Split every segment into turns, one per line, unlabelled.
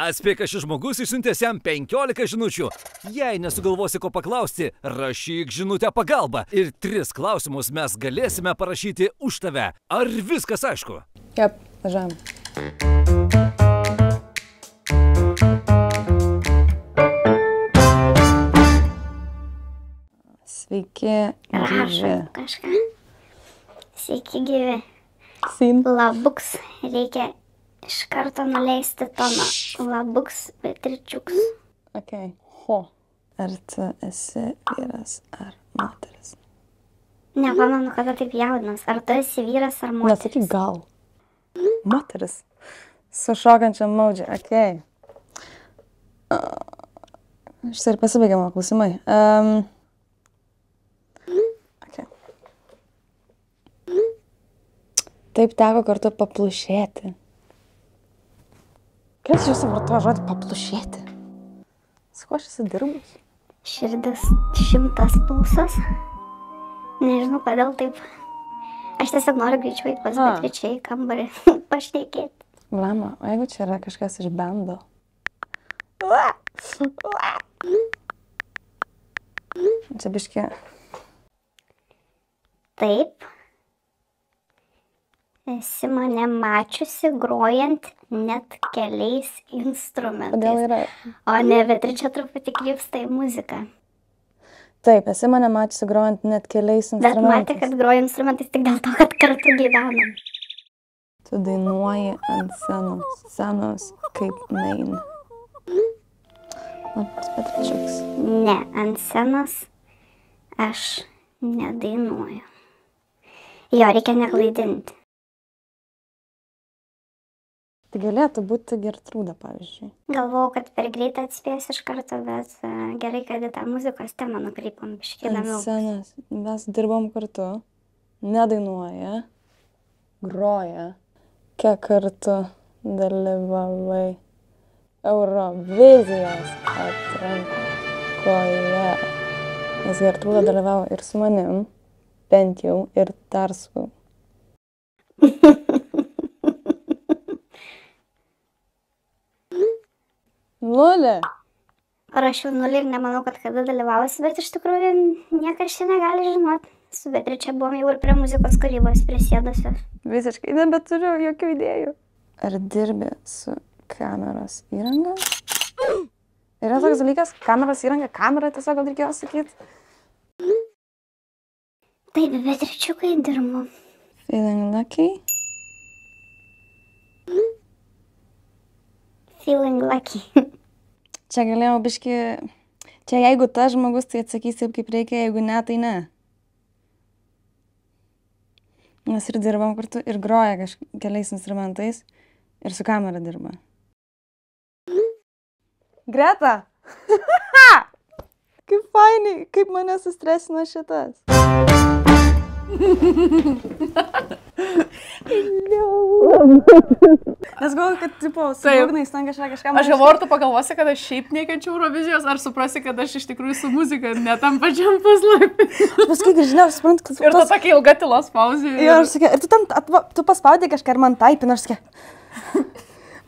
Atspėk, šis žmogus išsiuntęs jam 15 žinučių. Jei nesugalvosi ko paklausti, rašyk žinutę pagalbą. Ir 3 klausimus mes galėsime parašyti už tave. Ar viskas aišku?
Jep, važiuojam. Sveiki, gyvi.
Kažką. Sveiki, gyvi.
Sin.
Labuks. Reikia iš karto nuleisti toną. Labuks, Beatričiuks.
Ok. Ho. Ar tu esi vyras ar moteris?
Nepamenu, kada taip jaudinas. Ar tu esi vyras ar moteris?
Nesakyk gal. Moteris. Su šokančiam maudžiu. Ok. Štai ir pasibaigė mano klausimai. Okay. Taip teko kartu paplušėti. Kas jūsų vartoja žodį paplušėti? Su kuo aš esu dirbus?
Širdis 100 pulsas. Nežinau, kodėl taip. Aš tiesiog noriu greičiau eiti pas Beatričę į kambarį pašnekėti.
Blema, o jeigu čia yra kažkas iš bendo? Čia biškė.
Taip. Esi mane mačiusi grojant net keliais instrumentais.
Kodėl yra?
O ne, Beatričė truputį krypsta į muziką.
Taip, esi mane mačiusi grojant net keliais
Bet
instrumentais.
matė, kad groja instrumentais tik dėl to, kad kartu gyvenam.
Tu dainuoji ant scenos kaip main. Labas, Beatričiuks.
Ne, ant scenos aš nedainuoju. Jo, reikia neklaidinti.
Tai galėtų būti Gertrūda, pavyzdžiui.
Galvojau, kad per greitai atspės iš karto, bet gerai, kad į tą muzikos temą nukreipom biškį
Ant
įdomiau.
scenos mes dirbom kartu, nedainuoja, groja. Kiek kartų dalyvavai Eurovizijos atrankoje? Nes Gertrūda dalyvavo ir su manim, bent jau, ir dar su. Nulė.
Parašiau 0 ir nemanau, kad kada dalyvausi, bet iš tikrųjų niekas čia negali žinot. Su Beatričė buvom jau ir prie muzikos kūrybos prisėdusios.
Visiškai nebeturiu jokių idėjų. Ar dirbi su kameros įranga? Yra toks dalykas, kameros įranga, kamera tiesiog gal reikėjo sakyti.
Taip, Beatričiukai dirbu.
Feeling lucky?
Feeling lucky.
Čia galėjau biški... Čia jeigu tas žmogus, tai atsakys taip, kaip reikia, jeigu ne, tai ne. Mes ir dirbam kartu, ir groja keliais instrumentais, ir su kamera dirba. Greta! Kaip fainiai, kaip mane sustresino šitas. Nes galvoju, kad, tipo, su būgnais ten kažką...
Aš galvoju, ar tu pagalvosi, kad aš šiaip nekenčiau Eurovizijos, ar suprasi, kad aš iš tikrųjų su muzika, ne tam pačiam puslapį.
Paskui grįžinau, suprantu, kad...
Ir tu tokia ilga tylos pauzė.
Jo, aš sakė, ir tu ten, tu paspaudė kažką ir man taipina, aš sakė,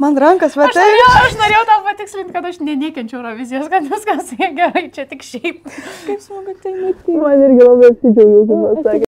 man rankas, bet tai...
Aš norėjau tau patikslinti, kad aš nekenčiau Eurovizijos, kad viskas gerai, čia tik šiaip.
Kaip smagu tai matyti.
Man irgi labai apsidžiaugiau, kaip pasakė.